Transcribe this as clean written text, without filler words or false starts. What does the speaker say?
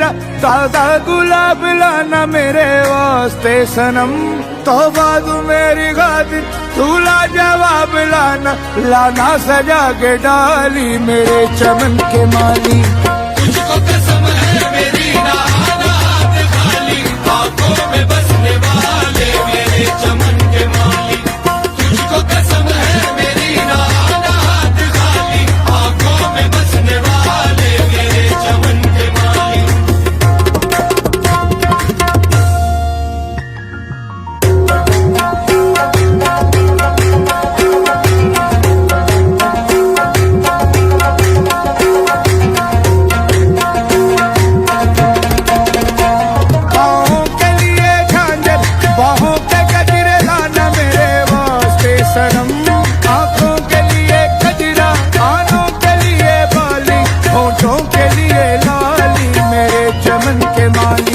तेरा ताजा गुलाब लाना मेरे वास्ते सनम। तौबा तू मेरी खातिर तू लाजवाब लाना, लाना सजा के डाली मेरे चमन के माली। तुझको कसम है मेरी नानात खाली, आंखों में बसने वाले मेरे चमन के माली। तुझको कसम है मेरी नानात खाली, आंखों में बसने वाले मेरे चमन के माली। आंखों के लिए गजरा, कानों के लिए बाली, होठों के लिए लाली मेरे चमन के माली।